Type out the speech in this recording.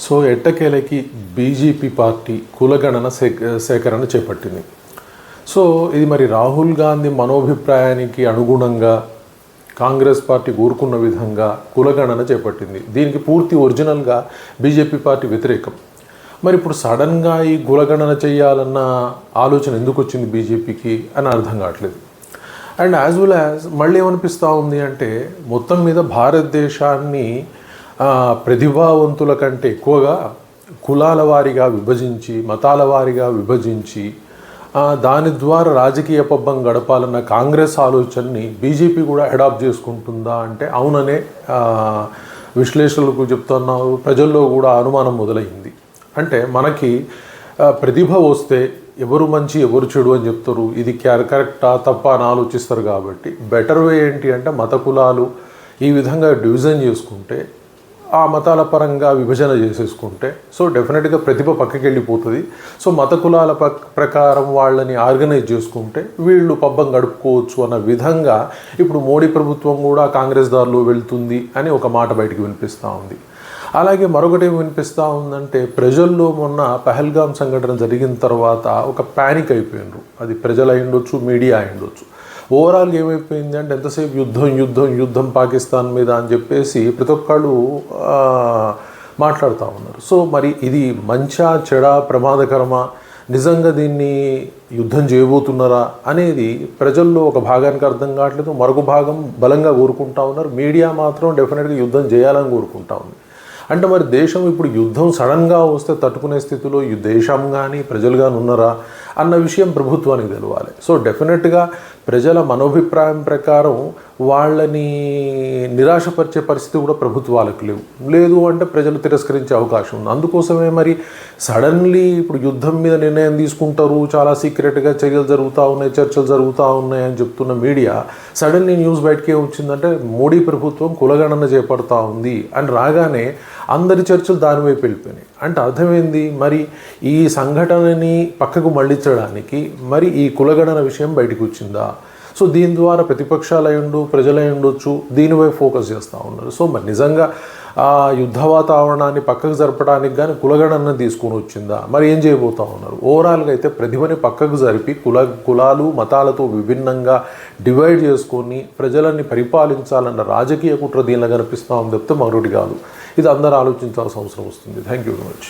So ఎట్టకేలకి BJP party కులగణన సేకరణ చేపట్టింది. సో ఇది మరి రాహుల్ గాంధీ మనోభిప్రాయానికి అనుగుణంగా కాంగ్రెస్ పార్టీ కోరుకున్న విధంగా కులగణన చేపట్టింది. దీనికి పూర్తి ఒరిజినల్గా బీజేపీ పార్టీ వ్యతిరేకం. మరి ఇప్పుడు సడన్గా ఈ కులగణన చేయాలన్న ఆలోచన ఎందుకు వచ్చింది బీజేపీకి అని అర్థం కావట్లేదు. అండ్ యాజ్ వెల్ యాజ్ మళ్ళీ ఏమనిపిస్తూ ఉంది అంటే మొత్తం మీద భారతదేశాన్ని ప్రతిభావంతుల కంటే ఎక్కువగా కులాల వారీగా విభజించి, మతాల వారీగా విభజించి దాని ద్వారా రాజకీయ పబ్బం గడపాలన్న కాంగ్రెస్ ఆలోచనని బీజేపీ కూడా అడాప్ట్ చేసుకుంటుందా అంటే అవుననే విశ్లేషకులకు చెప్తున్నారు. ప్రజల్లో కూడా అనుమానం మొదలైంది. అంటే మనకి ప్రతిభ వస్తే ఎవరు మంచి ఎవరు చెడు అని చెప్తారు, ఇది కరెక్టా తప్ప అని ఆలోచిస్తారు. కాబట్టి బెటర్ వే ఏంటి అంటే మత కులాలు ఈ విధంగా డివిజన్ చేసుకుంటే, ఆ మతాల పరంగా విభజన చేసేసుకుంటే సో డెఫినెట్గా ప్రతిభ పక్కకి వెళ్ళిపోతుంది. సో మత కులాల ప్రకారం వాళ్ళని ఆర్గనైజ్ చేసుకుంటే వీళ్ళు పబ్బం గడుపుకోవచ్చు అన్న విధంగా ఇప్పుడు మోడీ ప్రభుత్వం కూడా కాంగ్రెస్ దారిలో వెళ్తుంది అని ఒక మాట బయటికి వినిపిస్తూ ఉంది. అలాగే మరొకటి ఏమి వినిపిస్తూ ఉందంటే ప్రజల్లో మొన్న పహల్గామ్ సంఘటన జరిగిన తర్వాత ఒక ప్యానిక్ అయిపోయినారు. అది ప్రజలు అయి ఉండొచ్చు, మీడియా అయి ఉండొచ్చు. ఓవరాల్గా ఏమైపోయింది అంటే ఎంతసేపు యుద్ధం పాకిస్తాన్ మీద అని చెప్పేసి ప్రతి ఒక్కళ్ళు మాట్లాడుతూ ఉన్నారు. సో మరి ఇది మంచా చెడా ప్రమాదకరమా, నిజంగా దీన్ని యుద్ధం చేయబోతున్నారా అనేది ప్రజల్లో ఒక భాగానికి అర్థం కావట్లేదు. మరొక భాగం బలంగా కోరుకుంటా ఉన్నారు. మీడియా మాత్రం డెఫినెట్గా యుద్ధం చేయాలని కోరుకుంటా ఉంది. అంటే మరి దేశం ఇప్పుడు యుద్ధం సడన్గా వస్తే తట్టుకునే స్థితిలో ఈ దేశం కానీ ప్రజలు కానీ ఉన్నారా అన్న విషయం ప్రభుత్వానికి తెలవాలి. సో డెఫినెట్గా ప్రజల మనోభిప్రాయం ప్రకారం వాళ్ళని నిరాశపరిచే పరిస్థితి కూడా ప్రభుత్వాలకు లేదు అంటే ప్రజలు తిరస్కరించే అవకాశం ఉంది. అందుకోసమే మరి సడన్లీ ఇప్పుడు యుద్ధం మీద నిర్ణయం తీసుకుంటారు, చాలా సీక్రెట్గా చర్యలు జరుగుతూ ఉన్నాయి, చర్చలు జరుగుతూ ఉన్నాయి అని చెప్తున్న మీడియా సడన్లీ న్యూస్ బయటకే వచ్చిందంటే మోడీ ప్రభుత్వం కులగణన చేపడతా ఉంది అని రాగానే అందరి చర్చలు దాని వైపు వెళ్ళిపోయినాయి. అంటే అర్థమైంది మరి ఈ సంఘటనని పక్కకు మళ్ళించడానికి మరి ఈ కులగణన విషయం బయటకు వచ్చిందా. సో దీని ద్వారా ప్రతిపక్షాలు అయ్యుండు, ప్రజలు అయ్యుండొచ్చు, దీనిపై ఫోకస్ చేస్తూ ఉన్నారు. సో మరి నిజంగా ఆ యుద్ధ వాతావరణాన్ని పక్కకు జరపడానికి కానీ కులగణన తీసుకొని వచ్చిందా, మరి ఏం చేయబోతూ ఉన్నారు. ఓవరాల్గా అయితే ప్రతిభని పక్కకు జరిపి కులాలు మతాలతో విభిన్నంగా డివైడ్ చేసుకొని ప్రజలని పరిపాలించాలన్న రాజకీయ కుట్ర దీనిలో కనిపిస్తూ ఉంది తప్పితే మరొకటి కాదు. ఇది అందరూ ఆలోచించాల్సిన అవసరం వస్తుంది. Thank you very much.